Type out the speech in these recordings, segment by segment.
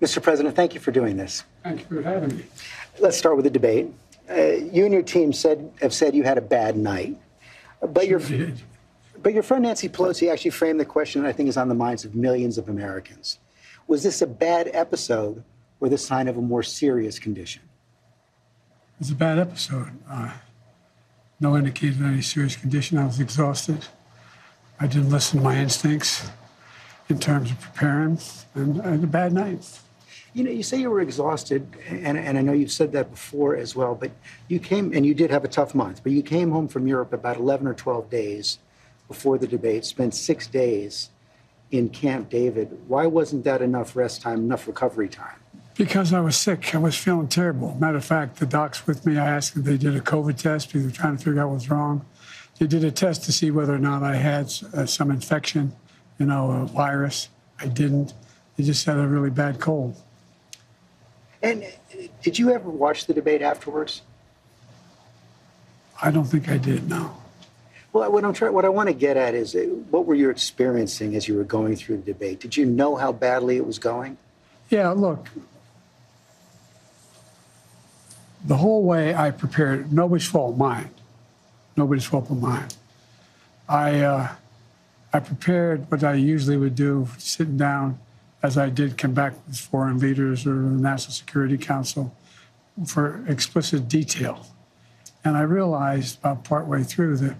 Mr. President, thank you for doing this. Thank you for having me. Let's start with the debate. You and your team have said you had a bad night. But your friend Nancy Pelosi actually framed the question that I think is on the minds of millions of Americans. Was this a bad episode or the sign of a more serious condition? It was a bad episode. No indication of any serious condition. I was exhausted. I didn't listen to my instincts in terms of preparing, and I had a bad night. You know, you say you were exhausted, and I know you've said that before as well, but you came, and you did have a tough month, but you came home from Europe about 11 or 12 days before the debate, spent 6 days in Camp David. Why wasn't that enough rest time, enough recovery time? Because I was sick. I was feeling terrible. Matter of fact, the docs with me, I asked if they did a COVID test because they were trying to figure out what was wrong. They did a test to see whether or not I had some infection, a virus. I didn't. They just had a really bad cold. And did you ever watch the debate afterwards? I don't think I did, no. Well, what I want to get at is, what were you experiencing as you were going through the debate? Did you know how badly it was going? Yeah, look, the whole way I prepared, nobody's fault, mine. Nobody's fault but mine. I prepared what I usually would do, sitting down, as I did come back with foreign leaders or the National Security Council, for explicit detail. And I realized about partway through that,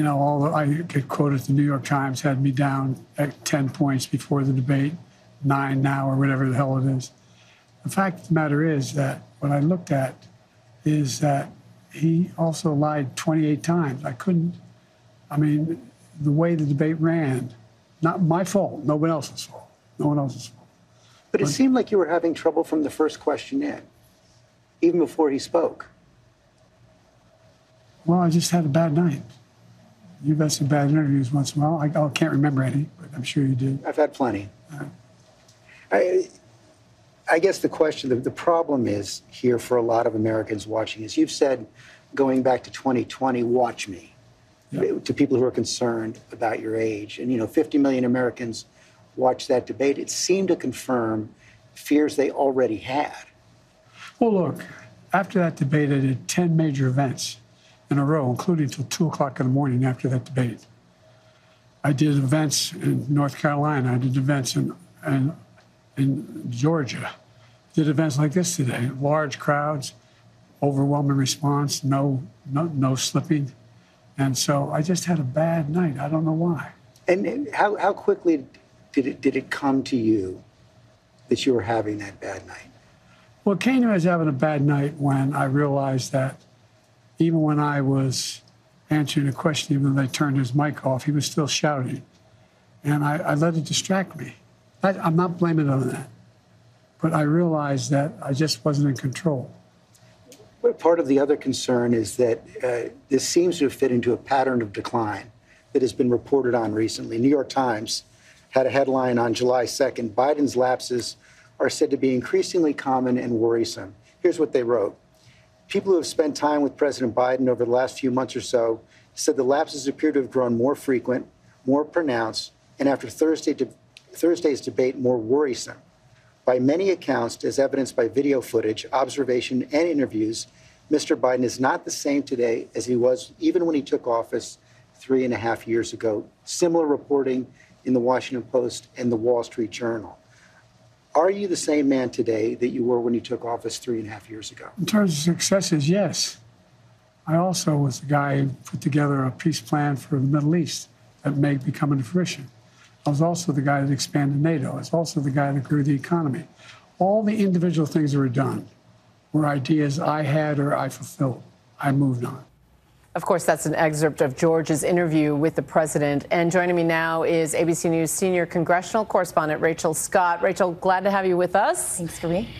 although I get quoted, the New York Times had me down at 10 points before the debate, 9 now, or whatever the hell it is. The fact of the matter is that what I looked at is that he also lied 28 times. The way the debate ran, not my fault, no one else's fault. No one else's fault. But it seemed like you were having trouble from the first question in, even before he spoke. Well, I just had a bad night. You've had some bad interviews once in a while. I can't remember any, but I'm sure you did. I've had plenty. I guess the question, the problem is here for a lot of Americans watching is you've said, going back to 2020, watch me, to people who are concerned about your age. And, 50 million Americans watched that debate. It seemed to confirm fears they already had. Well, look, after that debate, I did 10 major events in a row, including until 2 o'clock in the morning after that debate. I did events in North Carolina. I did events in Georgia. Did events like this today. Large crowds, overwhelming response, no slipping. And so I just had a bad night. I don't know why. And how quickly did it come to you that you were having that bad night? Well, it came to me as having a bad night when I realized that even when I was answering a question, even though they turned his mic off, he was still shouting. And I let it distract me. I'm not blaming it on that. But I realized that I just wasn't in control. But part of the other concern is that this seems to have fit into a pattern of decline that has been reported on recently. New York Times had a headline on July 2nd, Biden's lapses are said to be increasingly common and worrisome. Here's what they wrote. People who have spent time with President Biden over the last few months or so said the lapses appear to have grown more frequent, more pronounced, and after Thursday's debate, more worrisome. By many accounts, as evidenced by video footage, observation, and interviews, Mr. Biden is not the same today as he was even when he took office 3.5 years ago. Similar reporting in the Washington Post and the Wall Street Journal. Are you the same man today that you were when you took office 3.5 years ago? In terms of successes, yes. I also was the guy who put together a peace plan for the Middle East that may be coming to fruition. I was also the guy that expanded NATO. I was also the guy that grew the economy. All the individual things that were done were ideas I had or I fulfilled. I moved on. Of course, that's an excerpt of George's interview with the president. And joining me now is ABC News senior congressional correspondent Rachel Scott. Rachel, glad to have you with us. Thanks for me.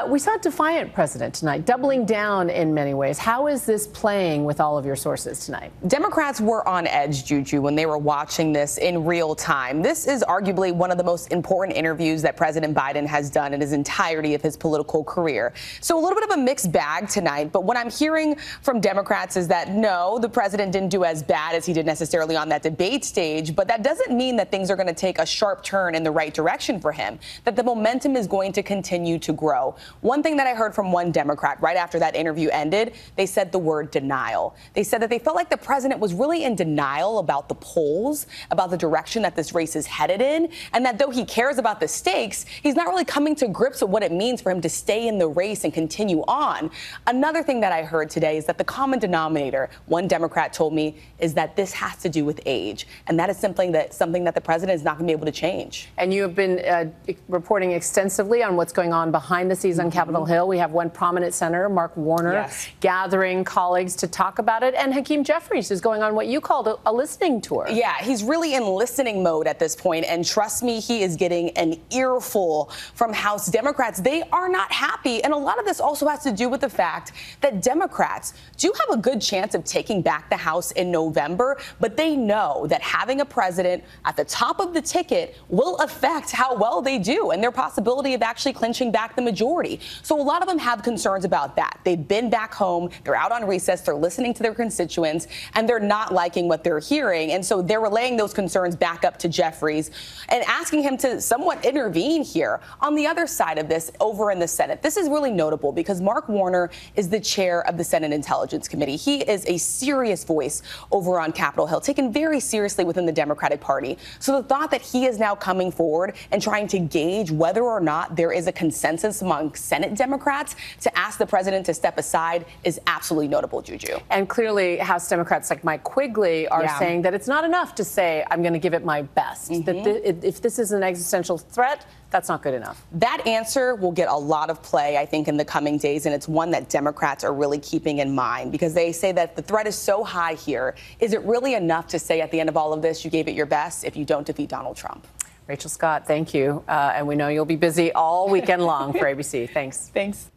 We saw a defiant president tonight, doubling down in many ways. How is this playing with all of your sources tonight? Democrats were on edge, Juju, when they were watching this in real time. This is arguably one of the most important interviews that President Biden has done in his entirety of his political career. So a little bit of a mixed bag tonight. But what I'm hearing from Democrats is that no, the president didn't do as bad as he did necessarily on that debate stage, but that doesn't mean that things are going to take a sharp turn in the right direction for him, that the momentum is going to continue to grow. One thing that I heard from one Democrat right after that interview ended, they said the word denial. They said that they felt like the president was really in denial about the polls, about the direction that this race is headed in, and that though he cares about the stakes, he's not really coming to grips with what it means for him to stay in the race and continue on. Another thing that I heard today is that the common denominator, one Democrat told me, is that this has to do with age. And that is something that the president is not going to be able to change. And you have been reporting extensively on what's going on behind the scenes on Capitol Hill. We have one prominent senator, Mark Warner, gathering colleagues to talk about it. And Hakeem Jeffries is going on what you called a listening tour. Yeah, he's really in listening mode at this point. And trust me, he is getting an earful from House Democrats. They are not happy. And a lot of this also has to do with the fact that Democrats do have a good chance of taking back the House in November, but they know that having a president at the top of the ticket will affect how well they do and their possibility of actually clinching back the majority. So a lot of them have concerns about that. They've been back home, they're out on recess, they're listening to their constituents, and they're not liking what they're hearing. And so they're relaying those concerns back up to Jeffries and asking him to somewhat intervene here. On the other side of this, over in the Senate, this is really notable because Mark Warner is the chair of the Senate Intelligence Committee. He is a serious voice over on Capitol Hill, taken very seriously within the Democratic Party. So the thought that he is now coming forward and trying to gauge whether or not there is a consensus among Senate Democrats to ask the president to step aside is absolutely notable, Juju. And clearly House Democrats like Mike Quigley are saying that it's not enough to say, I'm going to give it my best. That if this is an existential threat, that's not good enough. That answer will get a lot of play, I think, in the coming days, and it's one that Democrats are really keeping in mind because they say that the threat is so high here. Is it really enough to say at the end of all of this, you gave it your best if you don't defeat Donald Trump? Rachel Scott, thank you. And we know you'll be busy all weekend long for ABC. Thanks. Thanks.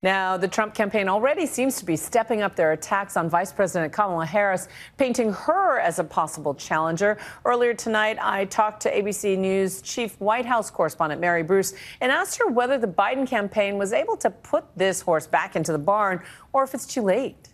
Now, the Trump campaign already seems to be stepping up their attacks on Vice President Kamala Harris, painting her as a possible challenger. Earlier tonight, I talked to ABC News chief White House correspondent Mary Bruce and asked her whether the Biden campaign was able to put this horse back into the barn or if it's too late.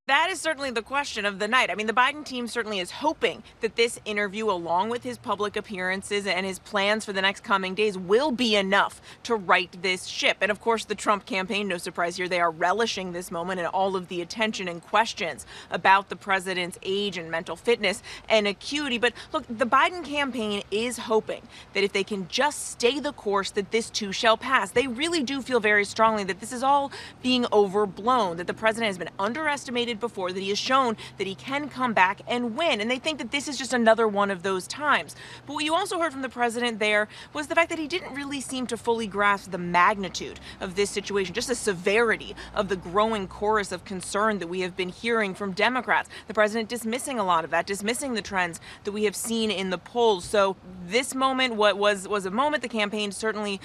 That is certainly the question of the night. I mean, the Biden team certainly is hoping that this interview, along with his public appearances and his plans for the next coming days, will be enough to right this ship. And of course, the Trump campaign, no surprise here, they are relishing this moment and all of the attention and questions about the president's age and mental fitness and acuity. But look, the Biden campaign is hoping that if they can just stay the course, that this too shall pass. They really do feel very strongly that this is all being overblown, that the president has been underestimated before, that he has shown that he can come back and win. And they think that this is just another one of those times. But what you also heard from the president there was the fact that he didn't really seem to fully grasp the magnitude of this situation, just the severity of the growing chorus of concern that we have been hearing from Democrats. The president dismissing a lot of that, dismissing the trends that we have seen in the polls. So this moment, what was a moment the campaign certainly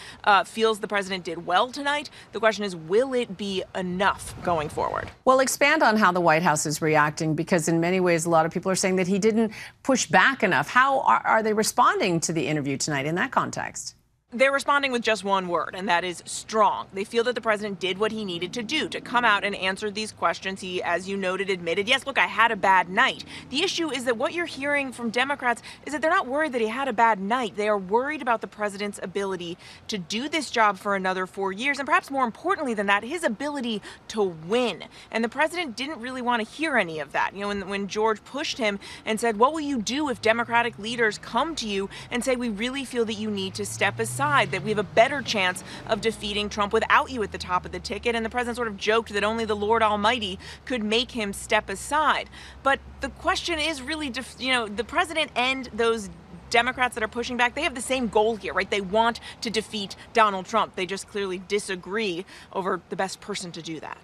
feels the president did well tonight. The question is, will it be enough going forward? Well, expand on how the White House is reacting, because in many ways, a lot of people are saying that he didn't push back enough. How are they responding to the interview tonight in that context? They're responding with just one word, and that is strong. They feel that the president did what he needed to do to come out and answer these questions. He, as you noted, admitted, yes, look, I had a bad night. The issue is that what you're hearing from Democrats is that they're not worried that he had a bad night. They are worried about the president's ability to do this job for another 4 years, and perhaps more importantly than that, his ability to win. And the president didn't really want to hear any of that. You know, when George pushed him and said, what will you do if Democratic leaders come to you and say, we really feel that you need to step aside, that we have a better chance of defeating Trump without you at the top of the ticket. And the president sort of joked that only the Lord Almighty could make him step aside. But the question is really, the president and those Democrats that are pushing back, they have the same goal here, right? They want to defeat Donald Trump. They just clearly disagree over the best person to do that.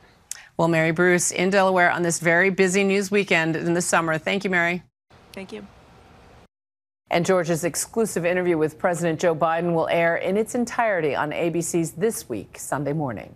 Well, Mary Bruce in Delaware on this very busy news weekend in the summer. Thank you, Mary. Thank you. And George's exclusive interview with President Joe Biden will air in its entirety on ABC's This Week Sunday morning.